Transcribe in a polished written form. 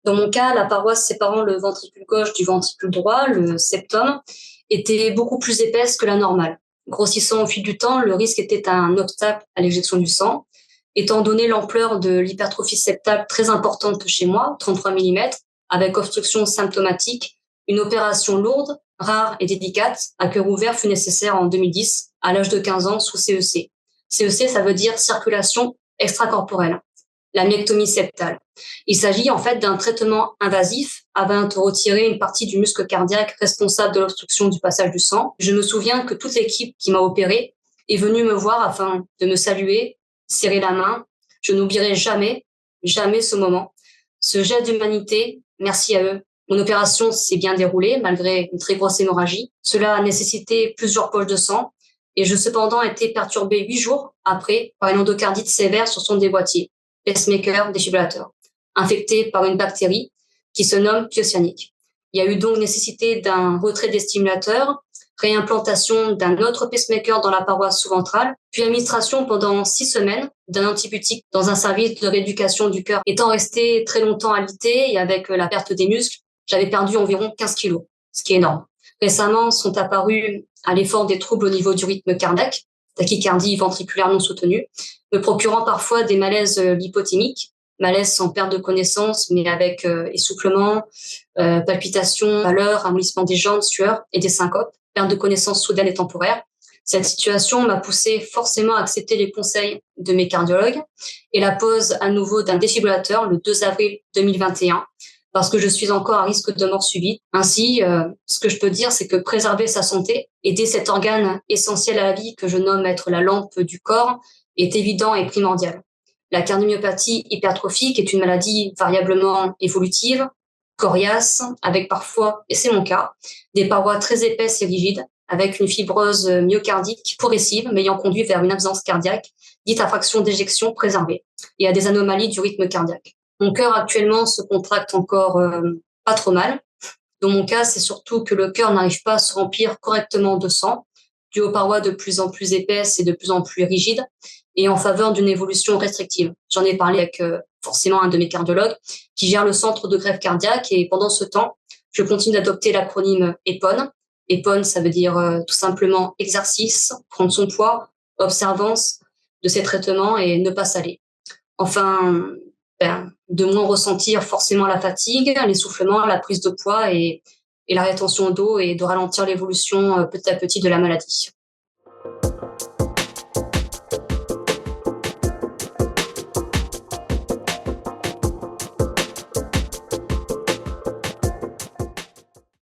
Dans mon cas, la paroisse séparant le ventricule gauche du ventricule droit, le septum, était beaucoup plus épaisse que la normale. Grossissant au fil du temps, le risque était un obstacle à l'éjection du sang. Étant donné l'ampleur de l'hypertrophie septale très importante chez moi, 33 mm, avec obstruction symptomatique, une opération lourde, rare et délicate à cœur ouvert fut nécessaire en 2010, à l'âge de 15 ans, sous CEC. CEC, ça veut dire circulation extracorporelle, la myectomie septale. Il s'agit en fait d'un traitement invasif afin de retirer une partie du muscle cardiaque responsable de l'obstruction du passage du sang. Je me souviens que toute l'équipe qui m'a opéré est venue me voir afin de me saluer, serrer la main. Je n'oublierai jamais, jamais ce moment. Ce geste d'humanité, merci à eux. Mon opération s'est bien déroulée malgré une très grosse hémorragie. Cela a nécessité plusieurs poches de sang et j'ai cependant été perturbé 8 jours après par une endocardite sévère sur son déboîtier, pacemaker défibrillateur, infecté par une bactérie qui se nomme thiocyanique. Il y a eu donc nécessité d'un retrait des stimulateurs, réimplantation d'un autre pacemaker dans la paroi sous-ventrale, puis administration pendant 6 semaines d'un antibiotique dans un service de rééducation du cœur. Étant resté très longtemps alité et avec la perte des muscles, j'avais perdu environ 15 kilos, ce qui est énorme. Récemment sont apparus à l'effort des troubles au niveau du rythme cardiaque, tachycardie ventriculaire non soutenue, me procurant parfois des malaises lipothymiques, malaise sans perte de connaissance, mais avec essoufflement, palpitations, pâleur, amollissement des jambes, sueur et des syncopes, perte de connaissance soudaine et temporaire. Cette situation m'a poussé forcément à accepter les conseils de mes cardiologues et la pose à nouveau d'un défibrillateur le 2 avril 2021 parce que je suis encore à risque de mort subite. Ainsi, ce que je peux dire, c'est que préserver sa santé, aider cet organe essentiel à la vie que je nomme être la lampe du corps, est évident et primordial. La cardiomyopathie hypertrophique est une maladie variablement évolutive, coriace, avec parfois, et c'est mon cas, des parois très épaisses et rigides, avec une fibrose myocardique progressive m'ayant conduit vers une absence cardiaque, dite à fraction d'éjection préservée, et à des anomalies du rythme cardiaque. Mon cœur actuellement se contracte encore pas trop mal. Dans mon cas, c'est surtout que le cœur n'arrive pas à se remplir correctement de sang, dû aux parois de plus en plus épaisses et de plus en plus rigides, et en faveur d'une évolution restrictive. J'en ai parlé avec forcément un de mes cardiologues qui gère le centre de greffe cardiaque, et pendant ce temps, je continue d'adopter l'acronyme EPON. EPON, ça veut dire tout simplement exercice, prendre son poids, observance de ses traitements et ne pas saler. Enfin, de moins ressentir forcément la fatigue, l'essoufflement, la prise de poids et la rétention d'eau, et de ralentir l'évolution petit à petit de la maladie.